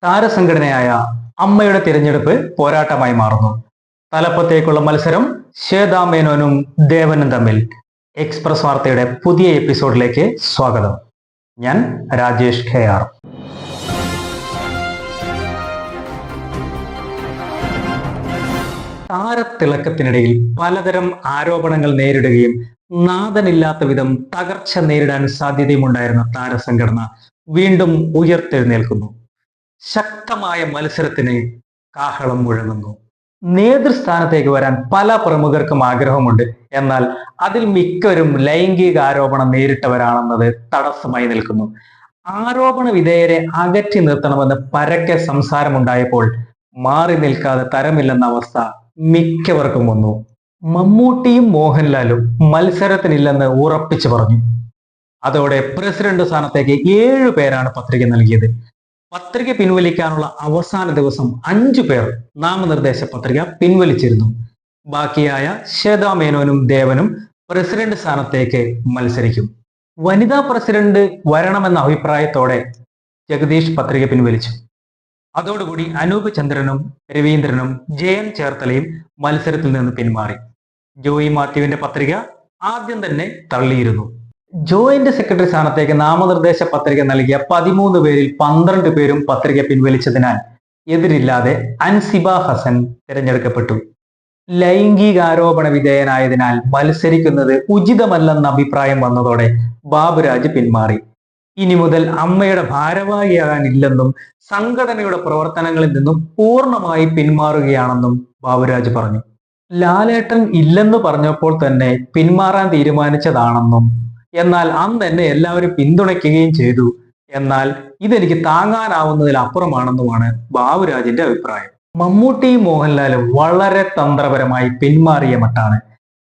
താരസംഘടനയായ അമ്മയുടെ തിരഞ്ഞെടുപ്പ് പോരാട്ടമായി മാറുന്നു. തലപ്പത്തേക്കുള്ള മത്സരം ശ്വേതാ മേനോനും ദേവനും തമ്മിൽ. എക്സ്പ്രസ് വാർത്തയുടെ പുതിയ എപ്പിസോഡിലേക്ക് സ്വാഗതം. ഞാൻ രാജേഷ് KR. താരത്തിളക്കത്തിനിടയിൽ പലതരം ആരോപണങ്ങൾ നേരിടുകയും നാഥനില്ലാത്ത വിധം തകർച്ച നേരിടാൻ സാധ്യതയുമുണ്ടായിരുന്ന താരസംഘടന വീണ്ടും ഉയർത്തെഴുന്നേൽക്കുന്നു. ശക്തമായ മത്സരത്തിന് കാഹളം മുഴങ്ങുന്നു. നേതൃസ്ഥാനത്തേക്ക് വരാൻ പല പ്രമുഖർക്കും ആഗ്രഹമുണ്ട്. എന്നാൽ അതിൽ മിക്കവരും ലൈംഗിക ആരോപണം നേരിട്ടവരാണെന്നത് തടസ്സമായി നിൽക്കുന്നു. ആരോപണ വിധേയരെ അകറ്റി നിർത്തണമെന്ന് പരക്കെ സംസാരമുണ്ടായപ്പോൾ മാറി നിൽക്കാതെ തരമില്ലെന്ന അവസ്ഥ മിക്കവർക്കും വന്നു. മമ്മൂട്ടിയും മോഹൻലാലും മത്സരത്തിനില്ലെന്ന് ഉറപ്പിച്ചു പറഞ്ഞു. അതോടെ പ്രസിഡന്റ് സ്ഥാനത്തേക്ക് 7 പേരാണ് പത്രിക നൽകിയത്. പത്രിക പിൻവലിക്കാനുള്ള അവസാന ദിവസം 5 പേർ നാമനിർദ്ദേശ പത്രിക പിൻവലിച്ചിരുന്നു. ബാക്കിയായ ശ്വേതാ മേനോനും ദേവനും പ്രസിഡന്റ് സ്ഥാനത്തേക്ക് മത്സരിക്കും. വനിതാ പ്രസിഡന്റ് വരണമെന്ന അഭിപ്രായത്തോടെ ജഗദീഷ് പത്രിക പിൻവലിച്ചു. അതോടുകൂടി അനൂപ് ചന്ദ്രനും രവീന്ദ്രനും ജയൻ ചേർത്തലയും മത്സരത്തിൽ നിന്ന് പിന്മാറി. ജോയി മാത്യുവിന്റെ പത്രിക ആദ്യം തന്നെ തള്ളിയിരുന്നു. ജോയിന്റ് സെക്രട്ടറി സ്ഥാനത്തേക്ക് നാമനിർദ്ദേശ പത്രിക നൽകിയ 13 പേരിൽ 12 പേരും പത്രിക പിൻവലിച്ചതിനാൽ എതിരില്ലാതെ അൻസിബ ഹസൻ തിരഞ്ഞെടുക്കപ്പെട്ടു. ലൈംഗികാരോപണ വിധേയനായതിനാൽ മത്സരിക്കുന്നത് ഉചിതമല്ലെന്ന അഭിപ്രായം വന്നതോടെ ബാബുരാജ് പിന്മാറി. ഇനി മുതൽ അമ്മയുടെ ഭാരവാഹിയാകാനില്ലെന്നും സംഘടനയുടെ പ്രവർത്തനങ്ങളിൽ നിന്നും പൂർണ്ണമായി പിന്മാറുകയാണെന്നും ബാബുരാജ് പറഞ്ഞു. ലാലേട്ടൻ ഇല്ലെന്ന് പറഞ്ഞപ്പോൾ തന്നെ പിന്മാറാൻ തീരുമാനിച്ചതാണെന്നും, എന്നാൽ അന്ന് എന്നെ എല്ലാവരും പിന്തുണയ്ക്കുകയും ചെയ്തു, എന്നാൽ ഇതെനിക്ക് താങ്ങാനാവുന്നതിലപ്പുറമാണെന്നുമാണ് ബാബുരാജിന്റെ അഭിപ്രായം. മമ്മൂട്ടിയും മോഹൻലാലും വളരെ തന്ത്രപരമായി പിന്മാറിയ മട്ടാണ്.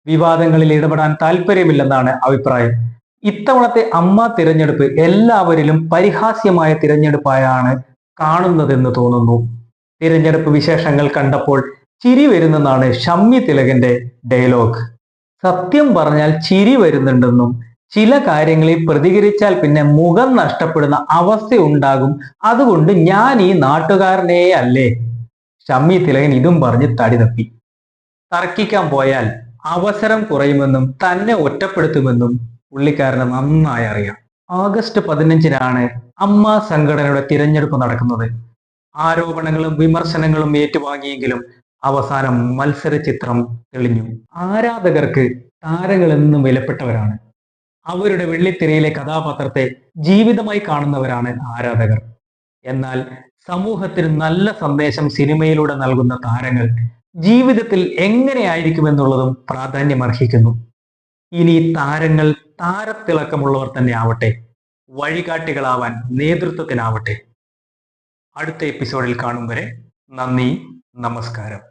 വിവാദങ്ങളിൽ ഇടപെടാൻ താല്പര്യമില്ലെന്നാണ് അഭിപ്രായം. ഇത്തവണത്തെ അമ്മ തിരഞ്ഞെടുപ്പ് എല്ലാവരിലും പരിഹാസ്യമായ തിരഞ്ഞെടുപ്പായാണ് കാണുന്നതെന്ന് തോന്നുന്നു. തിരഞ്ഞെടുപ്പ് വിശേഷങ്ങൾ കണ്ടപ്പോൾ ചിരി വരുന്നെന്നാണ് ഷമ്മി തിലകന്റെ ഡയലോഗ്. സത്യം പറഞ്ഞാൽ ചിരി വരുന്നുണ്ടെന്നും ചില കാര്യങ്ങളിൽ പ്രതികരിച്ചാൽ പിന്നെ മുഖം നഷ്ടപ്പെടുന്ന അവസ്ഥ ഉണ്ടാകും, അതുകൊണ്ട് ഞാൻ ഈ നാട്ടുകാരനേ അല്ലേ. ഷമ്മി തിലകൻ ഇതും പറഞ്ഞ് തടി തപ്പി. തർക്കിക്കാൻ പോയാൽ അവസരം കുറയുമെന്നും തന്നെ ഒറ്റപ്പെടുത്തുമെന്നും പുള്ളിക്കാരന് നന്നായി അറിയാം. ഓഗസ്റ്റ് 15-നാണ് അമ്മ സംഘടനയുടെ തിരഞ്ഞെടുപ്പ് നടക്കുന്നത്. ആരോപണങ്ങളും വിമർശനങ്ങളും ഏറ്റുവാങ്ങിയെങ്കിലും അവസാനം മത്സര ചിത്രം തെളിഞ്ഞു. ആരാധകർക്ക് താരങ്ങൾ എന്നും വിലപ്പെട്ടവരാണ്. അവരുടെ വെള്ളിത്തിരയിലെ കഥാപാത്രത്തെ ജീവിതമായി കാണുന്നവരാണ് ആരാധകർ. എന്നാൽ സമൂഹത്തിന് നല്ല സന്ദേശം സിനിമയിലൂടെ നൽകുന്ന താരങ്ങൾ ജീവിതത്തിൽ എങ്ങനെയായിരിക്കുമെന്നുള്ളതും പ്രാധാന്യമർഹിക്കുന്നു. ഇനി താരങ്ങൾ താരത്തിളക്കമുള്ളവർ തന്നെ ആവട്ടെ, വഴികാട്ടികളാവാൻ നേതൃത്വത്തിനാവട്ടെ. അടുത്ത എപ്പിസോഡിൽ കാണും വരെ നന്ദി, നമസ്കാരം.